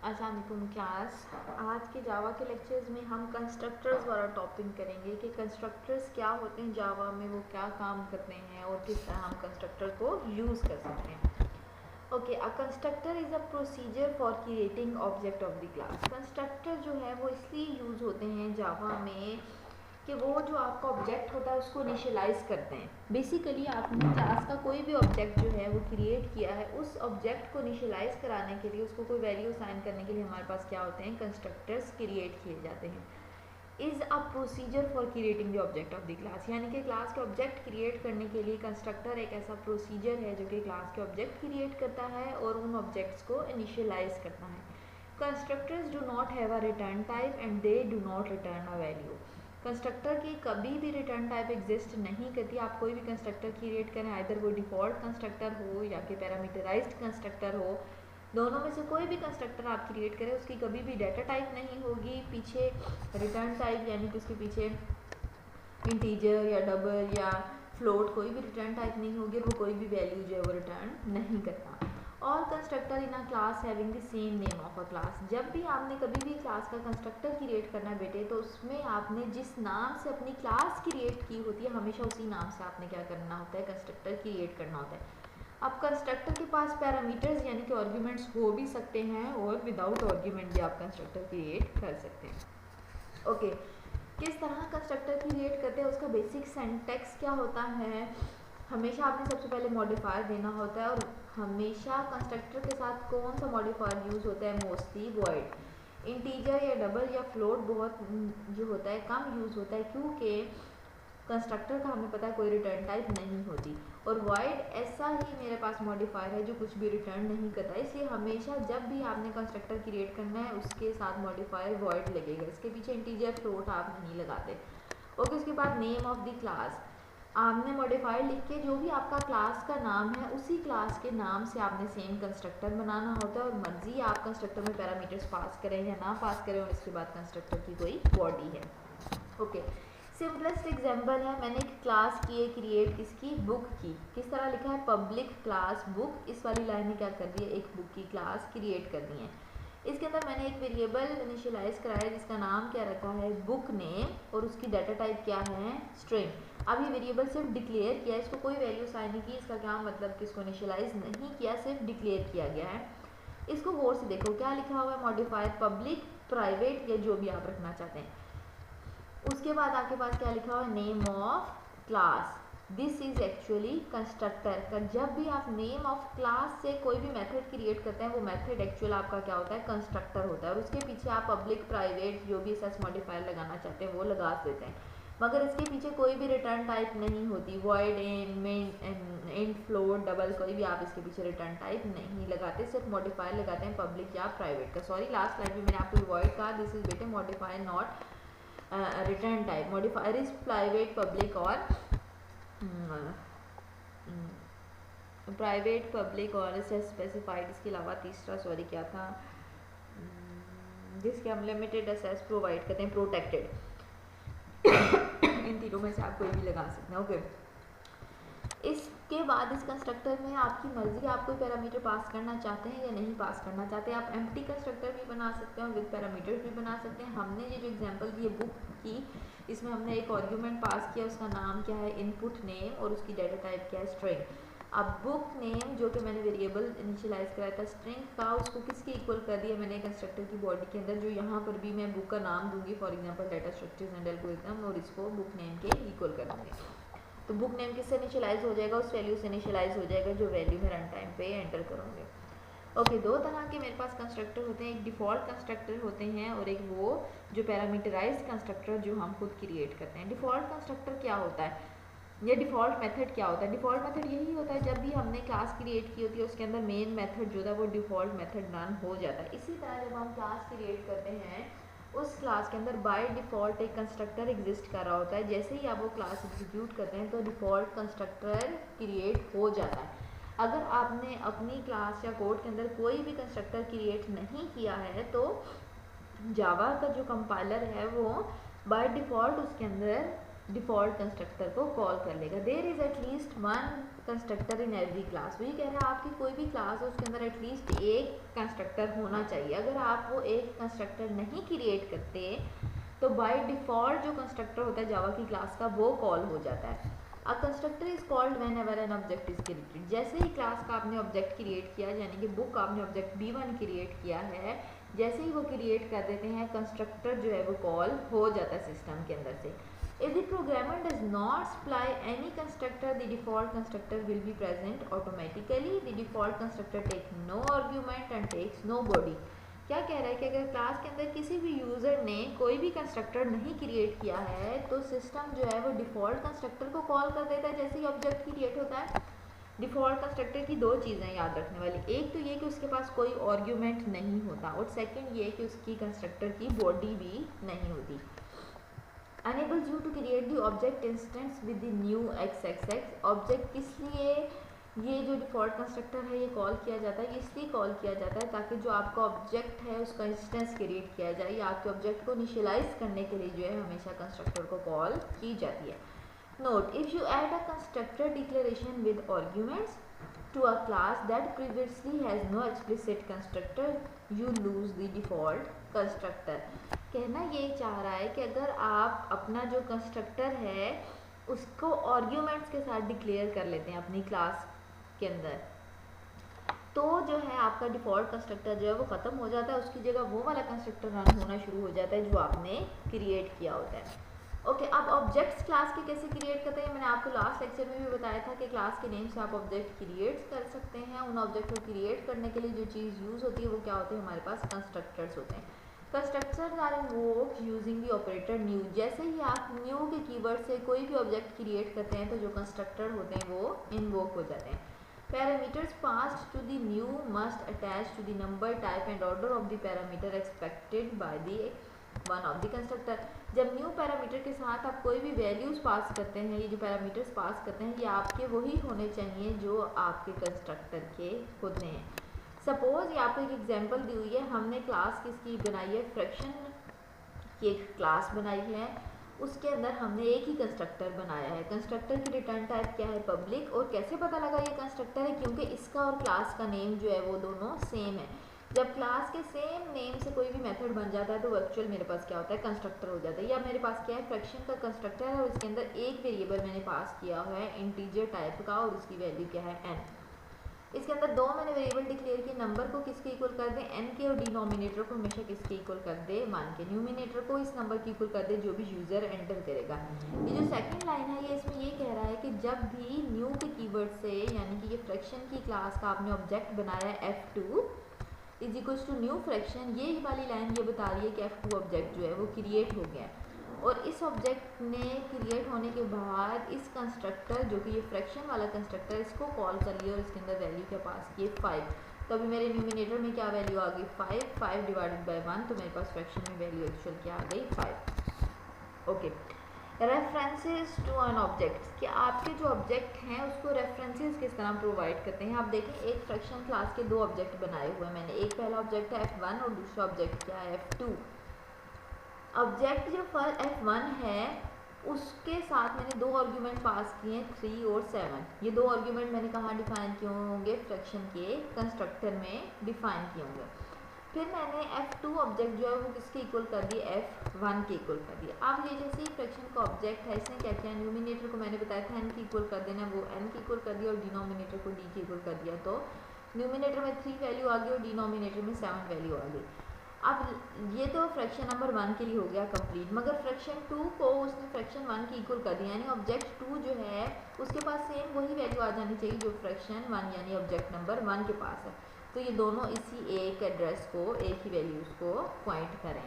अस्सलाम वालेकुम क्लास। आज के जावा के लेक्चर्स में हम कंस्ट्रक्टर्स वाला टॉपिक करेंगे कि कंस्ट्रक्टर्स क्या होते हैं जावा में, वो क्या काम करते हैं और किस तरह हम कंस्ट्रक्टर को यूज़ कर सकते हैं। Okay, a constructor is a procedure for creating object of the class. Constructor जो है वो इसलिए यूज़ होते हैं जावा में कि वो जो आपका ऑब्जेक्ट होता है उसको इनिशियलाइज करते हैं। बेसिकली आपने क्लास का कोई भी ऑब्जेक्ट जो है वो क्रिएट किया है, उस ऑब्जेक्ट को इनिशियलाइज कराने के लिए, उसको कोई वैल्यू असाइन करने के लिए हमारे पास क्या होते हैं, कंस्ट्रक्टर्स क्रिएट किए जाते हैं। Is a procedure for creating the object of the class, यानी कि क्लास के ऑब्जेक्ट क्रिएट करने के लिए कंस्ट्रक्टर एक ऐसा प्रोसीजर है जो कि क्लास के ऑब्जेक्ट क्रिएट करता है और उन ऑब्जेक्ट्स को इनिशियलाइज करता है। Constructors do not have a return type and they do not return a value. Constructor की कभी भी रिटर्न टाइप एग्जिस्ट नहीं करती। आप कोई भी कंस्ट्रक्टर क्रिएट करें, आइदर वो डिफ़ॉल्ट कंस्ट्रक्टर हो या कि पैरामीटराइज्ड कंस्ट्रक्टर हो, दोनों में से कोई भी कंस्ट्रक्टर आप क्रिएट करें उसकी कभी भी डाटा टाइप नहीं होगी पीछे रिटर्न टाइप, यानी कि उसके पीछे इंटीजर या डबल या फ्लोट कोई भी रिटर्न टाइप नहीं होगी और वो कोई भी वैल्यू जो है वो रिटर्न नहीं करता। और constructor in a class having the same name of a class. जब भी आपने कभी भी क्लास का कंस्ट्रक्टर क्रिएट करना है बेटे, तो उसमें आपने जिस नाम से अपनी क्लास क्रिएट की होती है हमेशा उसी नाम से आपने क्या करना होता है, कंस्ट्रक्टर क्रिएट करना होता है। अब कंस्ट्रक्टर के पास पैरामीटर्स यानी कि आर्ग्यूमेंट्स हो भी सकते हैं और विदाउट आर्ग्यूमेंट भी आप कंस्ट्रक्टर क्रिएट कर सकते हैं। ओके, किस तरह कंस्ट्रक्टर क्रिएट करते हैं, उसका बेसिक सिंटैक्स क्या होता है। हमेशा आपने सबसे पहले मॉडिफायर देना होता है और हमेशा कंस्ट्रक्टर के साथ कौन सा मॉडिफायर यूज़ होता है, मोस्टली वॉइड। इंटीजर या डबल या फ्लोट बहुत जो होता है कम यूज़ होता है, क्योंकि कंस्ट्रक्टर का हमें पता है कोई रिटर्न टाइप नहीं होती। और वॉइड ऐसा ही मेरे पास मॉडिफायर है जो कुछ भी रिटर्न नहीं करता, इसलिए हमेशा जब भी आपने कंस्ट्रक्टर क्रिएट करना है उसके साथ मॉडिफायर वॉइड लगेगा, इसके पीछे इंटीजर फ्लोट आप नहीं लगाते। ओके, उसके बाद नेम ऑफ द क्लास। आपने मॉडिफायर लिख के जो भी आपका क्लास का नाम है उसी क्लास के नाम से आपने सेम कंस्ट्रक्टर बनाना होता है और मर्जी आप कंस्ट्रक्टर में पैरामीटर्स पास करें या ना पास करें, और इसके बाद कंस्ट्रक्टर की कोई बॉडी है। ओके, सिंपलेस्ट एग्जांपल है, मैंने एक क्लास की है क्रिएट किसकी, बुक की। किस तरह लिखा है, पब्लिक क्लास बुक। इस वाली लाइन में क्या कर दी है, एक बुक की क्लास क्रिएट करनी है। इसके अंदर मैंने एक वेरिएबल इनिशियलाइज कराया जिसका नाम क्या रखा है, बुक नेम, और उसकी डाटा टाइप क्या है, स्ट्रिंग। अब ये वेरिएबल सिर्फ डिक्लेयर किया, इसको कोई वैल्यू असाइन नहीं की, इसका क्या मतलब कि इसको इनिशियलाइज नहीं किया, सिर्फ डिक्लेयर किया गया है। इसको गौर से देखो, क्या लिखा हुआ है, मॉडिफायर पब्लिक, प्राइवेट या जो भी आप रखना चाहते हैं। उसके बाद आपके पास क्या लिखा हुआ है, name of class. This is actually constructor का। जब भी आप नेम ऑफ क्लास से कोई भी मेथड क्रिएट करते हैं वो मेथड एक्चुअल आपका क्या होता है, कंस्ट्रक्टर होता है, और उसके पीछे आप पब्लिक प्राइवेट जो भी एसएस मॉडिफायर लगाना चाहते हैं वो लगा देते हैं, मगर इसके पीछे कोई भी रिटर्न टाइप नहीं होती। वॉइड, इंट, फ्लोट, डबल, कोई भी आप इसके पीछे रिटर्न टाइप नहीं लगाते, सिर्फ मॉडिफायर लगाते हैं पब्लिक या प्राइवेट का। सॉरी, लास्ट लाइन में मैंने आपको वॉइड कहा, दिस इज बेटे modifier not return type. Modifier is private, public और प्राइवेट, पब्लिक और स्पेसिफाइड। इसके अलावा तीसरा सॉरी क्या था, जिसके हम लिमिटेड एक्सेस प्रोवाइड करते हैं, प्रोटेक्टेड। इन तीनों में से आप कोई भी लगा सकते हैं। ओके, इसके बाद इस कंस्ट्रक्टर में आपकी मर्जी, आप कोई पैरामीटर पास करना चाहते हैं या नहीं पास करना चाहते हैं। आप एम्प्टी कंस्ट्रक्टर भी बना सकते हैं और विद पैरामीटर्स भी बना सकते हैं। हमने ये जो एग्जांपल दी है बुक की, इसमें हमने एक आर्गुमेंट पास किया, उसका नाम क्या है, इनपुट नेम, और उसकी डाटा टाइप क्या है, स्ट्रिंग। अब बुक नेम जो कि मैंने वेरिएबल इनिशियलाइज कराया था स्ट्रिंग का, उसको किसके इक्वल कर दिया मैंने, कंस्ट्रक्टर की बॉडी के अंदर, जो यहाँ पर भी मैं बुक का नाम दूंगी, for example data structures and algorithm, और इसको बुक नेम के इक्वल कर दूंगी। तो बुक नेम किससे इनिशियलाइज हो जाएगा, उस वैल्यू से इनिशियलाइज हो जाएगा जो वैल्यू में रन टाइम पे एंटर करूँगे। ओके, दो तरह के मेरे पास कंस्ट्रक्टर होते हैं, एक डिफ़ॉल्ट कंस्ट्रक्टर होते हैं और एक वो जो पैरामीटराइज्ड कंस्ट्रक्टर जो हम खुद क्रिएट करते हैं। डिफ़ॉल्ट कंस्ट्रक्टर क्या होता है, ये डिफ़ॉल्ट मेथड क्या होता है, डिफ़ॉल्ट मेथड यही होता है जब भी हमने क्लास क्रिएट की होती है उसके अंदर मेन मेथड जो था वो डिफ़ॉल्ट मेथड रन हो जाता है। इसी तरह जब हम क्लास क्रिएट करते हैं उस क्लास के अंदर बाय डिफ़ॉल्ट एक कंस्ट्रक्टर एग्जिस्ट कर रहा होता है। जैसे ही आप वो क्लास एग्जीक्यूट करते हैं तो डिफ़ॉल्ट कंस्ट्रक्टर क्रिएट हो जाता है। अगर आपने अपनी क्लास या कोड के अंदर कोई भी कंस्ट्रक्टर क्रिएट नहीं किया है तो जावा का जो कंपाइलर है वो बाय डिफ़ॉल्ट उसके अंदर डिफ़ॉल्ट कंस्ट्रक्टर को कॉल कर लेगा। There is at least one constructor in every class. वही कह रहा है आपकी कोई भी क्लास है उसके अंदर एटलीस्ट एक कंस्ट्रक्टर होना चाहिए। अगर आप वो एक कंस्ट्रक्टर नहीं क्रिएट करते तो बाय डिफ़ॉल्ट जो कंस्ट्रक्टर होता है जावा की क्लास का वो कॉल हो जाता है। अ constructor is called when ever an object is created. जैसे ही क्लास का आपने ऑब्जेक्ट क्रिएट किया, यानी कि बुक आपने ऑब्जेक्ट B1 क्रिएट किया है, जैसे ही वो क्रिएट कर देते हैं कंस्ट्रक्टर जो है वो कॉल हो जाता है सिस्टम के अंदर से। If the programmer does not supply any constructor, the default constructor will be present automatically. The default constructor takes no argument and takes no body. क्या कह रहा है कि अगर क्लास के अंदर किसी भी यूज़र ने कोई भी कंस्ट्रक्टर नहीं क्रिएट किया है तो सिस्टम जो है वो डिफ़ॉल्ट कंस्ट्रक्टर को कॉल कर देता है जैसे ही ऑब्जेक्ट क्रिएट होता है। डिफ़ॉल्ट कंस्ट्रक्टर की दो चीज़ें याद रखने वाली, एक तो ये कि उसके पास कोई आर्ग्यूमेंट नहीं होता और सेकंड ये कि उसकी कंस्ट्रक्टर की बॉडी भी नहीं होती। enables you to create the object instance with the new xxx। Object किस लिए ये जो डिफ़ॉल्ट कंस्ट्रक्टर है ये कॉल किया जाता है, इसलिए कॉल किया जाता है ताकि जो आपका ऑब्जेक्ट है उसका इंस्टेंस क्रिएट किया जाए या आपके ऑब्जेक्ट को इनिशियलाइज करने के लिए जो है हमेशा कंस्ट्रक्टर को कॉल की जाती है। Note, if you add a constructor declaration with arguments to a class that previously has no explicit constructor, you lose the default constructor। कहना ये चाह रहा है कि अगर आप अपना जो कंस्ट्रक्टर है उसको आर्ग्यूमेंट्स के साथ डिक्लेयर कर लेते हैं अपनी क्लास के अंदर, तो जो है आपका डिफ़ॉल्ट कंस्ट्रक्टर जो है वो ख़त्म हो जाता है, उसकी जगह वो वाला कंस्ट्रक्टर रन होना शुरू हो जाता है जो आपने क्रिएट किया होता है। ओके, अब ऑब्जेक्ट्स क्लास के कैसे क्रिएट करते हैं, मैंने आपको लास्ट लेक्चर में भी बताया था कि क्लास के नेम से आप ऑब्जेक्ट क्रिएट कर सकते हैं। उन ऑब्जेक्ट को क्रिएट करने के लिए जो चीज़ यूज़ होती है वो क्या होती है, हमारे पास कंस्ट्रक्टर्स होते हैं। Constructors are invoked using the operator new. जैसे ही आप न्यू के कीवर्ड से कोई भी ऑब्जेक्ट क्रिएट करते हैं तो जो कंस्ट्रक्टर होते हैं वो इन्वोक हो जाते हैं। Parameters passed to the new must attach to the number type and order of the parameter expected by the one of the constructor. जब न्यू पैरामीटर के साथ आप कोई भी वैल्यूज़ पास करते हैं, ये जो पैरामीटर्स पास करते हैं ये आपके वही होने चाहिए जो आपके कंस्ट्रक्टर के होते हैं। सपोज ये आपको एक एग्जांपल दी हुई है, हमने क्लास किसकी बनाई है, फ्रैक्शन की एक क्लास बनाई है, उसके अंदर हमने एक ही कंस्ट्रक्टर बनाया है। कंस्ट्रक्टर की रिटर्न टाइप क्या है, पब्लिक। और कैसे पता लगा ये कंस्ट्रक्टर है, क्योंकि इसका और क्लास का नेम जो है वो दोनों सेम है। जब क्लास के सेम नेम से कोई भी मेथड बन जाता है तो एक्चुअल मेरे पास क्या होता है, कंस्ट्रक्टर हो जाता है। या मेरे पास क्या है, फ्रैक्शन का कंस्ट्रक्टर है और इसके अंदर एक वेरिएबल मैंने पास किया हुआ है इंटीजर टाइप का और उसकी वैल्यू क्या है, n। इसके अंदर दो मैंने वेरिएबल डिक्लेयर किए, नंबर को किसके इक्वल कर दे, n के, और डिनोमिनेटर को हमेशा किसके इक्वल कर दे, 1 के। न्यूमिनेटर को इस नंबर के इक्वल कर दे जो भी यूज़र एंटर करेगा। ये जो सेकंड लाइन है ये इसमें ये कह रहा है कि जब भी न्यू के कीवर्ड से, यानी कि ये फ्रैक्शन की क्लास का आपने ऑब्जेक्ट बनाया है f2 is equals to new fraction, ये वाली लाइन ये बता रही है कि f2 ऑब्जेक्ट जो है वो क्रिएट हो गया है। और इस ऑब्जेक्ट ने क्रिएट होने के बाद इस कंस्ट्रक्टर जो कि ये फ्रैक्शन वाला कंस्ट्रक्टर, इसको कॉल कर लिया और इसके अंदर वैल्यू क्या पास की, 5। तो अभी मेरे न्यूमिनेटर में क्या वैल्यू आ गई, 5 डिवाइडेड बाई 1, तो मेरे पास फ्रैक्शन में वैल्यू एक्चुअल क्या आ गई, 5। Okay, references to an object, कि आपके जो ऑब्जेक्ट हैं उसको रेफरेंसेस किस तरह प्रोवाइड करते हैं। आप देखें एक फ्रैक्शन क्लास के दो ऑब्जेक्ट बनाए हुए हैं मैंने, एक पहला ऑब्जेक्ट है f1 और दूसरा ऑब्जेक्ट क्या है, f2। ऑब्जेक्ट जो f1 है उसके साथ मैंने दो आर्ग्यूमेंट पास किए हैं, 3 और 7। ये दो आर्ग्यूमेंट मैंने कहाँ डिफाइन किए होंगे, फ्रैक्शन के कंस्ट्रक्टर में डिफाइन किए होंगे। फिर मैंने f2 ऑब्जेक्ट जो है वो किसके इक्वल कर दिया, f1 के इक्वल कर दिया। अब ये जैसे ही फ्रैक्शन का ऑब्जेक्ट है इसने क्या किया, न्यूमिनेटर को मैंने बताया था n के इक्वल कर देना, वो n के इक्वल कर दिया, और डिनोमिनेटर को d के इक्वल कर दिया। तो न्यूमिनेटर में 3 वैल्यू आ गई और डिनोमिनेटर में 7 वैल्यू आ गई। अब ये तो फ्रैक्शन नंबर 1 के लिए हो गया कंप्लीट, मगर फ्रैक्शन 2 को उसने फ्रैक्शन 1 के इक्वल कर दिया, यानी ऑब्जेक्ट 2 जो है उसके पास सेम वही वैल्यू आ जानी चाहिए जो फ्रैक्शन 1 यानी ऑब्जेक्ट नंबर 1 के पास है। तो ये दोनों इसी एक एड्रेस को, एक ही वैल्यूज़ को पॉइंट करें।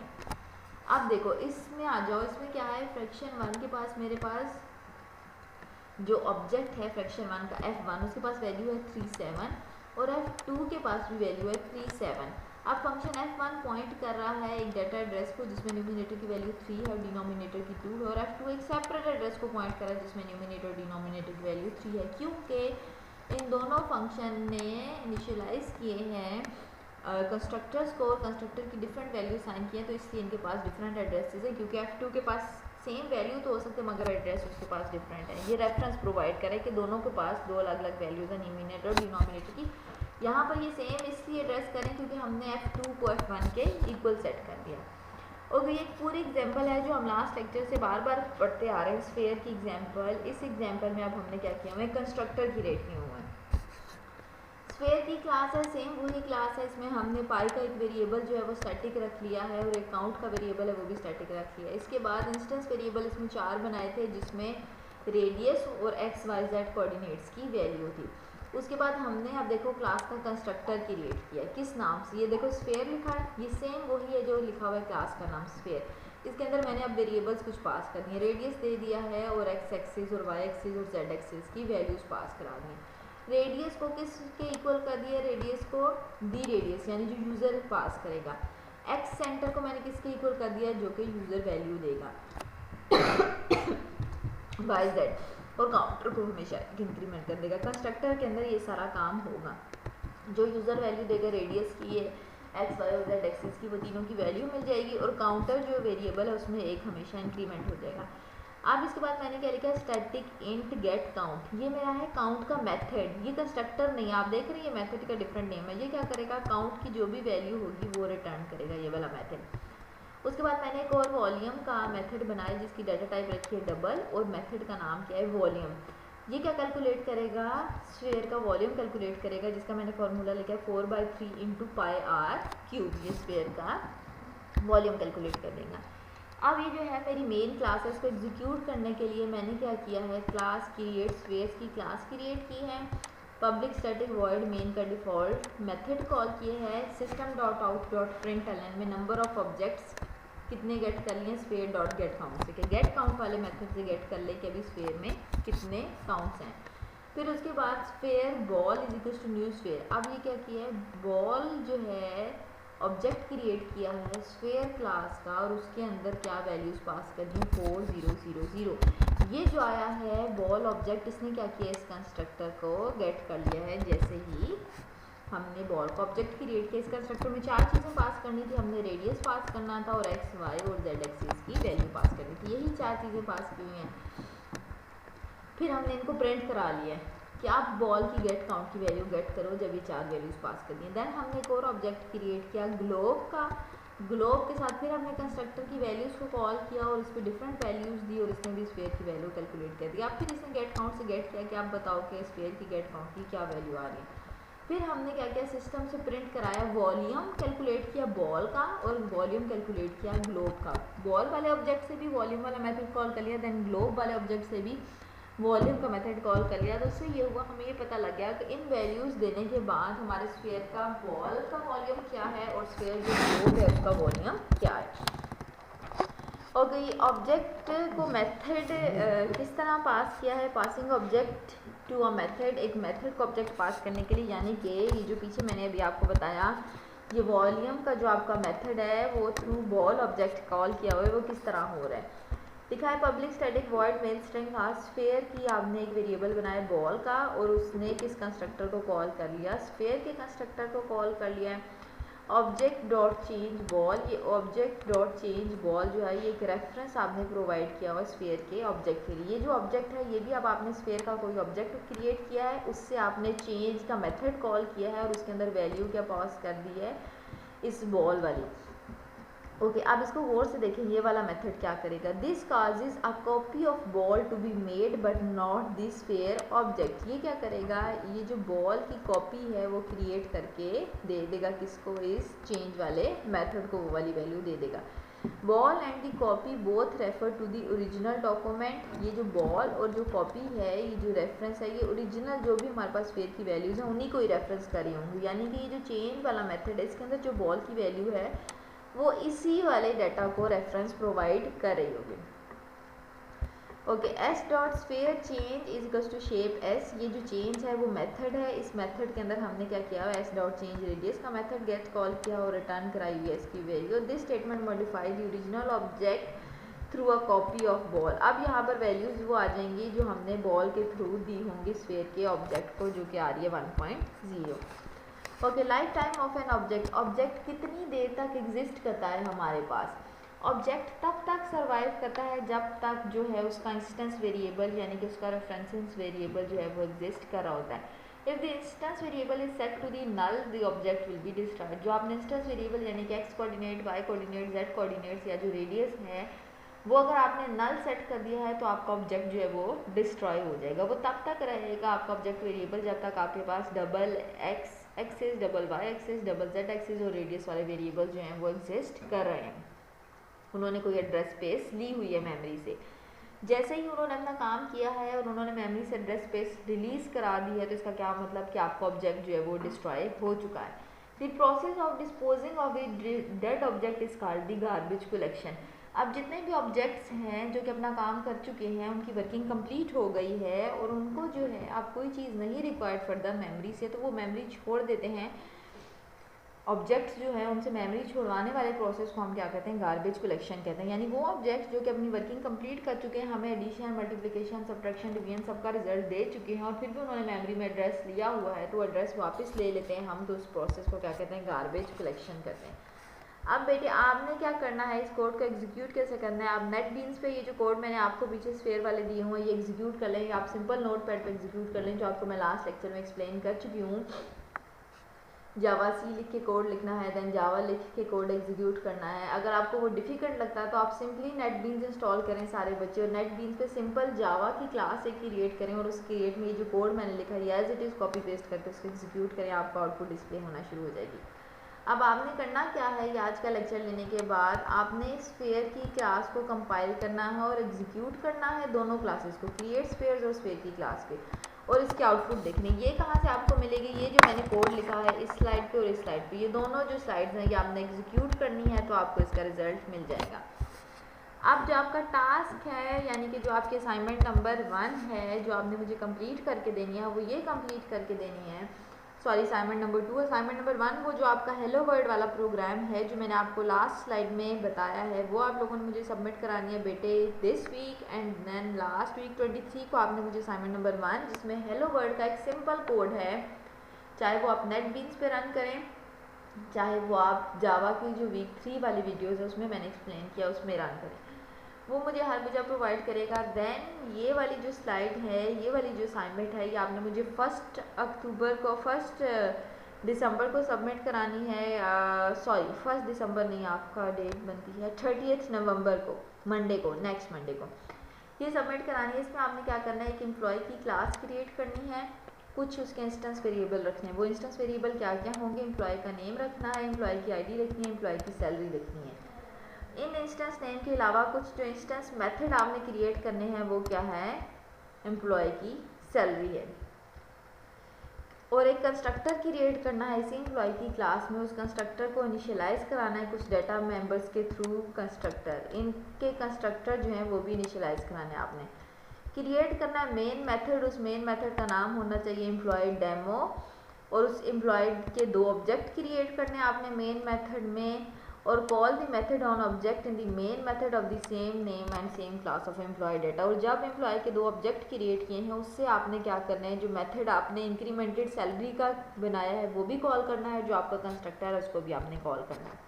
अब देखो इसमें आ जाओ, इसमें क्या है, फ्रैक्शन 1 के पास मेरे पास जो ऑब्जेक्ट है फ्रैक्शन 1 का f1 उसके पास वैल्यू है 37 और f2 के पास भी वैल्यू है 37। अब फंक्शन f1 पॉइंट कर रहा है एक डाटा एड्रेस को जिसमें न्यूमिनेटर की वैल्यू 3 है और डिनोमिनेटर की 2 है, और f2 एक सेपरेट एड्रेस को पॉइंट कर रहा है जिसमें न्यूमिनेटर और डिनोमिनेटर की वैल्यू 3 है। क्योंकि इन दोनों फंक्शन ने इनिशियलाइज किए हैं कंस्ट्रक्टर्स को और कंस्ट्रक्टर की डिफरेंट वैल्यू साइन किए हैं, तो इसलिए इनके पास डिफरेंट एड्रेसेस हैं। क्योंकि f2 के पास सेम वैल्यू तो हो सकते मगर एड्रेस उसके पास डिफरेंट है। ये रेफरेंस प्रोवाइड करे कि दोनों के पास दो अलग अलग वैल्यूज है न्यूमिनेटर और डिनोमिनेटर की। यहाँ पर ये सेम इसलिए एड्रेस करें क्योंकि हमने F2 को F1 के इक्वल सेट कर दिया। ओके, ये एक पूरी एग्जांपल है जो हम लास्ट लेक्चर से बार बार पढ़ते आ रहे हैं, स्फीयर की एग्जांपल। इस एग्जांपल में अब हमने क्या किया, हमें कंस्ट्रक्टर की रेट नहीं हुआ है। स्फीयर की क्लास है, सेम वही क्लास है, इसमें हमने पाई का एक वेरिएबल जो है वो स्टैटिक रख लिया है और एक काउंट का वेरिएबल है वो भी स्टैटिक रख लिया है। इसके बाद इंस्टेंस वेरिएबल इसमें 4 बनाए थे जिसमें रेडियस और एक्स वाई जेड कोऑर्डिनेट्स की वैल्यू थी। उसके बाद हमने अब देखो क्लास का कंस्ट्रक्टर क्रिएट किया, किस नाम से, ये देखो स्फीयर लिखा है, ये सेम वही है जो लिखा हुआ है क्लास का नाम स्फीयर। इसके अंदर मैंने अब वेरिएबल्स कुछ पास करनी है, रेडियस दे दिया है और एक्स एक्सिस और वाई एक्सिस और जेड एक्सिस की वैल्यूज पास करा दी है। रेडियस को किसके इक्वल कर दिया, रेडियस को दी रेडियस यानी जो यूज़र पास करेगा। एक्स सेंटर को मैंने किसके इक्वल कर दिया, जो कि यूज़र वैल्यू देगा बाय जेड, और काउंटर को हमेशा इंक्रीमेंट कर देगा। कंस्ट्रक्टर के अंदर ये सारा काम होगा, जो यूज़र वैल्यू देगा रेडियस की है, एक्स वाई और जेड एक्सिस की, वो तीनों की वैल्यू मिल जाएगी और काउंटर जो वेरिएबल है उसमें एक हमेशा इंक्रीमेंट हो जाएगा। अब इसके बाद मैंने क्या लिखा, स्टैटिक इंट गेट काउंट, ये मेरा है काउंट का मेथड, ये कंस्ट्रक्टर नहीं, आप देख रहे हैं ये मेथड का डिफरेंट नेम है। ये क्या करेगा, काउंट की जो भी वैल्यू होगी वो रिटर्न करेगा, ये वाला मेथड। उसके बाद मैंने एक और वॉल्यूम का मेथड बनाया जिसकी डाटा टाइप रखी है डबल और मेथड का नाम क्या है वॉल्यूम। ये क्या कैलकुलेट करेगा, स्फीयर का वॉल्यूम कैलकुलेट करेगा, जिसका मैंने फॉर्मूला लिखा है 4/3 × πr³। ये स्फीयर का वॉल्यूम कैलकुलेट कर देगा। अब ये जो है मेरी मेन क्लास है, इसको एग्जीक्यूट करने के लिए मैंने क्या किया है, क्लास क्रिएट स्पेस की क्लास क्रिएट की है, पब्लिक स्टैटिक वॉइड मेन का डिफ़ॉल्ट मेथड कॉल किए हैं, system.out.println में नंबर ऑफ ऑब्जेक्ट्स कितने गेट कर लिए, स्फीयर डॉट गेट काउंट से, गेट काउंट वाले मेथड से गेट कर ले कि अभी स्फीयर में कितने काउंट्स हैं। फिर उसके बाद sphere ball is equal to new sphere. अब ये क्या किया है, बॉल जो है ऑब्जेक्ट क्रिएट किया है स्फीयर क्लास का और उसके अंदर क्या वैल्यूज पास करनी है, 4000। ये जो आया है बॉल ऑब्जेक्ट, इसने क्या किया, इस कंस्ट्रक्टर को गेट कर लिया है। जैसे ही हमने बॉल का ऑब्जेक्ट क्रिएट किया, इस कंस्ट्रक्टर में 4 चीज़ें पास करनी थी, हमने रेडियस पास करना था और एक्स वाई और जेड एक्सिस की वैल्यू पास करनी थी, यही 4 चीज़ें पास की हुई हैं। फिर हमने इनको प्रिंट करा लिया है कि आप बॉल की गेट काउंट की वैल्यू गेट करो जब ये 4 वैल्यूज पास कर दी। देन हमने एक और ऑब्जेक्ट क्रिएट किया ग्लोब का, ग्लोब के साथ फिर हमने कंस्ट्रक्टर की वैल्यूज़ को कॉल किया और इस पर डिफरेंट वैल्यूज़ दी और इसने भी स्फीयर की वैल्यू कैलकुलेट कर दी। अब फिर इसने गेट काउंट से गेट किया कि आप बताओ कि स्फीयर की गेट काउंट की क्या वैल्यू आ रही है। फिर हमने क्या किया, सिस्टम से प्रिंट कराया, वॉल्यूम कैलकुलेट किया बॉल का और वॉल्यूम कैलकुलेट किया ग्लोब का। बॉल वाले ऑब्जेक्ट से भी वॉल्यूम वाला मेथड कॉल कर लिया, देन ग्लोब वाले ऑब्जेक्ट से भी वॉल्यूम का मेथड कॉल कर लिया। तो उससे ये हुआ, हमें ये पता लग गया कि इन वैल्यूज़ देने के बाद हमारे स्फीयर का बॉल का वॉल्यूम क्या है और स्फीयर जो ग्लोब है उसका वॉल्यूम क्या है। ओके, ऑब्जेक्ट को मेथड किस तरह पास किया है, passing object to a method, एक मेथड को ऑब्जेक्ट पास करने के लिए, यानी कि ये जो पीछे मैंने अभी आपको बताया, ये वॉल्यूम का जो आपका मेथड है वो थ्रू बॉल ऑब्जेक्ट कॉल किया हुआ है, वो किस तरह हो रहा है। लिखा है public static void main string sphere की, आपने एक वेरिएबल बनाया बॉल का और उसने किस कंस्ट्रक्टर को कॉल कर लिया, स्फीयर के कंस्ट्रक्टर को कॉल कर लिया है। ऑब्जेक्ट डॉट चेंज बॉल, ये ऑब्जेक्ट डॉट चेंज बॉल जो है ये एक रेफरेंस आपने प्रोवाइड किया हुआ स्फीयर के ऑब्जेक्ट के लिए। ये जो ऑब्जेक्ट है ये भी अब आपने स्फीयर का कोई ऑब्जेक्ट क्रिएट किया है, उससे आपने चेंज का मेथड कॉल किया है और उसके अंदर वैल्यू क्या पास कर दी है, इस बॉल वाली। ओके, अब इसको गौर से देखें, ये वाला मेथड क्या करेगा, this causes a copy of ball to be made but not this sphere object. ये क्या करेगा, ये जो बॉल की कॉपी है वो क्रिएट करके दे देगा किसको, इस चेंज वाले मेथड को वो वाली वैल्यू दे देगा। Ball and the copy both refer to the original document. ये जो बॉल और जो कॉपी है, ये जो रेफरेंस है, ये ओरिजिनल जो भी हमारे पास स्फीयर की वैल्यूज़ हैं उन्हीं को ही रेफरेंस कर रही होंगी, यानी कि ये जो चेंज वाला मेथड है इसके अंदर जो बॉल की वैल्यू है वो इसी वाले डाटा को रेफरेंस प्रोवाइड कर रही होगी। Okay, s dot sphere change is equal to shape s, ये जो चेंज है वो मेथड है, इस मेथड के अंदर हमने क्या किया है, एस डॉट चेंज रेडियस का मेथड गेट कॉल किया और रिटर्न कराई हुई है इसकी value. This statement modify the original object through a copy of ball. अब यहाँ पर वैल्यूज वो आ जाएंगी जो हमने बॉल के थ्रू दी होंगी स्फीयर के ऑब्जेक्ट को, जो कि आ रही है 1.0। Okay, life time of an object, object कितनी देर तक एग्जिस्ट करता है हमारे पास, ऑब्जेक्ट तब तक सर्वाइव करता है जब तक जो है उसका इंस्टेंस वेरिएबल यानी कि उसका रेफरेंस वेरिएबल जो है वो एग्जिस्ट कर रहा होता है। If the instance variable is set to the null the object will be destroyed. जो आपने इंस्टेंस वेरिएबल यानी कि x coordinate, y coordinate, z coordinates या जो रेडियस है वो अगर आपने नल सेट कर दिया है तो आपका ऑब्जेक्ट जो है वो डिस्ट्रॉय हो जाएगा। वो तब तक रहेगा आपका ऑब्जेक्ट वेरिएबल जब तक आपके पास double X axis, double Y axis, double Z axis और रेडियस वाले वेरिएबल जो हैं वो एग्जिस्ट कर रहे हैं। उन्होंने कोई एड्रेस स्पेस ली हुई है मेमोरी से। जैसे ही उन्होंने अपना काम किया है और उन्होंने मेमोरी से एड्रेस स्पेस रिलीज करा दी है तो इसका क्या मतलब कि आपका ऑब्जेक्ट जो है वो डिस्ट्रॉय हो चुका है। The process of disposing of the dead object is called the garbage collection. अब जितने भी ऑब्जेक्ट्स हैं जो कि अपना काम कर चुके हैं, उनकी वर्किंग कंप्लीट हो गई है और उनको जो है आप कोई चीज़ नहीं रिक्वायर्ड फर्दर मेमोरी से, तो वो मेमोरी छोड़ देते हैं। ऑब्जेक्ट्स जो है उनसे मेमोरी छुड़वाने वाले प्रोसेस को हम क्या कहते हैं, गार्बेज कलेक्शन कहते हैं। यानी वो ऑब्जेक्ट्स जो कि अपनी वर्किंग कंप्लीट कर चुके हैं, हमें एडिशन, मल्टीप्लिकेशन, सब्ट्रैक्शन, डिवीजन सबका रिजल्ट दे चुके हैं और फिर भी उन्होंने मेमोरी में एड्रेस लिया हुआ है तो एड्रेस वापस ले लेते हैं हम, तो उस प्रोसेस को क्या कहते हैं, गार्बेज कलेक्शन कहते हैं। अब बेटे आपने क्या करना है, इस कोड को एग्जीक्यूट कैसे करना है। आप नेट बीन्स पे ये जो कोड मैंने आपको पीछे स्फेयर वाले दिए हुए ये एग्जीक्यूट कर लें। आप सिंपल नोट पैड पर एग्जीक्यूट कर लें जो आपको मैं लास्ट लेक्चर में एक्सप्लेन कर चुकी हूँ। जावा सी लिख के कोड लिखना है, देन जावा लिख के कोड एग्जीक्यूट करना है। अगर आपको वो डिफिकल्ट लगता है तो आप सिंपली नेट बीन्स इंस्टॉल करें सारे बच्चे, और नेट बीन्स पे सिंपल जावा की क्लास एक क्रिएट करें और उस क्रिएट में ये जो कोड मैंने लिखा है as it is copy paste करके उसको एग्जीक्यूट करें, आपका आउटपुट डिस्प्ले होना शुरू हो जाएगी। अब आपने करना क्या है, ये आज का लेक्चर लेने के बाद आपने स्फेयर की क्लास को कंपाइल करना है और एग्जीक्यूट करना है दोनों क्लासेस को, क्रिएट स्फेयर्स और स्फेयर की क्लास पे, और इसके आउटपुट देखने। ये कहाँ से आपको मिलेगी, ये जो मैंने कोड लिखा है इस स्लाइड पे और इस स्लाइड पे, ये दोनों जो स्लाइड्स हैं ये आपने एग्जीक्यूट करनी है तो आपको इसका रिजल्ट मिल जाएगा। अब जो आपका टास्क है यानी कि जो आपकी असाइनमेंट नंबर 1 है जो आपने मुझे कंप्लीट करके देनी है वो ये कंप्लीट करके देनी है। Sorry, assignment number 2, assignment number 1 वो जो आपका हेलो वर्ल्ड वाला प्रोग्राम है जो मैंने आपको लास्ट स्लाइड में बताया है वो आप लोगों ने मुझे सबमिट करानी है बेटे this week. And then last week 23 को आपने मुझे असाइनमेंट नंबर 1 जिसमें हेलो वर्ल्ड का एक सिंपल कोड है, चाहे वो आप नेट बीन्स पे रन करें, चाहे वो आप जावा की जो वीक 3 वाली वीडियोज़ है उसमें मैंने एक्सप्लेन किया उसमें रन करें, वो मुझे हर बच्चा प्रोवाइड करेगा। देन ये वाली जो स्लाइड है, ये वाली जो असाइनमेंट है ये आपने मुझे 1 दिसंबर को सबमिट करानी है। सॉरी 1 दिसंबर नहीं, आपका डेट बनती है 30 नवंबर को, मंडे को, नेक्स्ट मंडे को ये सबमिट करानी है। इसमें आपने क्या करना है, एक एम्प्लॉय की क्लास क्रिएट करनी है, कुछ उसके इंस्टेंस वेरिएबल रखने हैं। वो इंस्टेंस वेरिएबल क्या क्या होंगे, एम्प्लॉय का नेम रखना है, एम्प्लॉय की आईडी रखनी है, एम्प्लॉय की सैलरी रखनी है। इन इंस्टेंस नेम के अलावा कुछ जो इंस्टेंस मेथड आपने क्रिएट करने हैं वो क्या है, एम्प्लॉय की सैलरी है। और एक कंस्ट्रक्टर क्रिएट करना है इसी एम्प्लॉय की क्लास में, उस कंस्ट्रक्टर को इनिशियलाइज कराना है कुछ डाटा मेंबर्स के थ्रू कंस्ट्रक्टर, इनके कंस्ट्रक्टर जो हैं वो भी इनिशियलाइज कराने आपने। क्रिएट करना है मेन मेथड, उस मेन मेथड का नाम होना चाहिए एम्प्लॉय डेमो, और उस एम्प्लॉय के 2 ऑब्जेक्ट क्रिएट करने आपने मेन मेथड में, और call the method on object in the main method of the same name and same class of employee data. और जब एम्प्लॉय के 2 ऑब्जेक्ट क्रिएट किए हैं उससे आपने क्या करना है, जो मेथड आपने इंक्रीमेंटेड सैलरी का बनाया है वो भी कॉल करना है, जो आपका कंस्ट्रक्टर है उसको भी आपने कॉल करना है।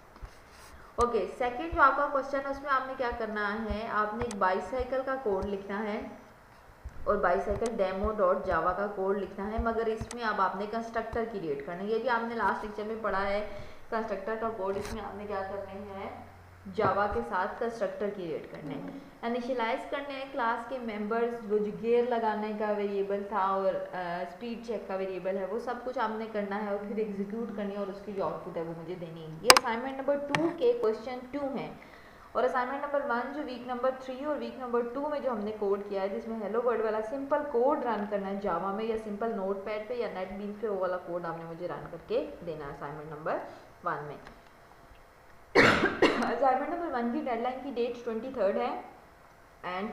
ओके, सेकंड जो आपका क्वेश्चन है उसमें आपने क्या करना है, आपने एक बाईसाइकिल का कोड लिखना है और बाईसाइकिल डेमो डॉट जावा का कोड लिखना है, मगर इसमें अब आपने कंस्ट्रक्टर क्रिएट करना है। ये भी आपने लास्ट लेक्चर में पढ़ा है कंस्ट्रक्टर का कोड, इसमें आपने क्या करने हैं, जावा के साथ कंस्ट्रक्टर क्रिएट करने हैं, इनिशियलाइज करने हैं क्लास के मेंबर्स, वो जो गियर लगाने का वेरिएबल था और स्पीड चेक का वेरिएबल है वो सब कुछ आपने करना है और फिर एग्जीक्यूट करनी है और उसकी जो आउटपुट है वो मुझे देनी है। ये असाइनमेंट नंबर 2 के क्वेश्चन 2 है। और असाइनमेंट नंबर 1 जो वीक नंबर 3 और वीक नंबर 2 में जो हमने कोड किया है जिसमें हेलो वर्ल्ड वाला सिंपल कोड रन करना है जावा में या सिंपल नोट पैड पे या नेट बीन्स पे, वो वाला कोड आपने मुझे रन करके देना है असाइनमेंट नंबर 1 में। असाइनमेंट नंबर 1 की डेडलाइन की डेट 23 है एंड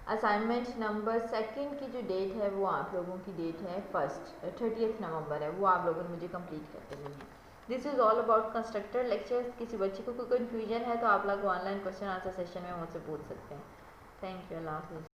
असाइनमेंट नंबर 2 की जो डेट है वो आप लोगों की डेट है 30 नवंबर है, वो आप लोगों ने मुझे कंप्लीट करके देनी है। This is all about constructor lectures. किसी बच्चे को कोई कन्फ्यूजन है तो आप लोग ऑनलाइन क्वेश्चन आंसर सेशन में मुझसे पूछ सकते हैं। थैंक यू, अल्लाह हाफिज़।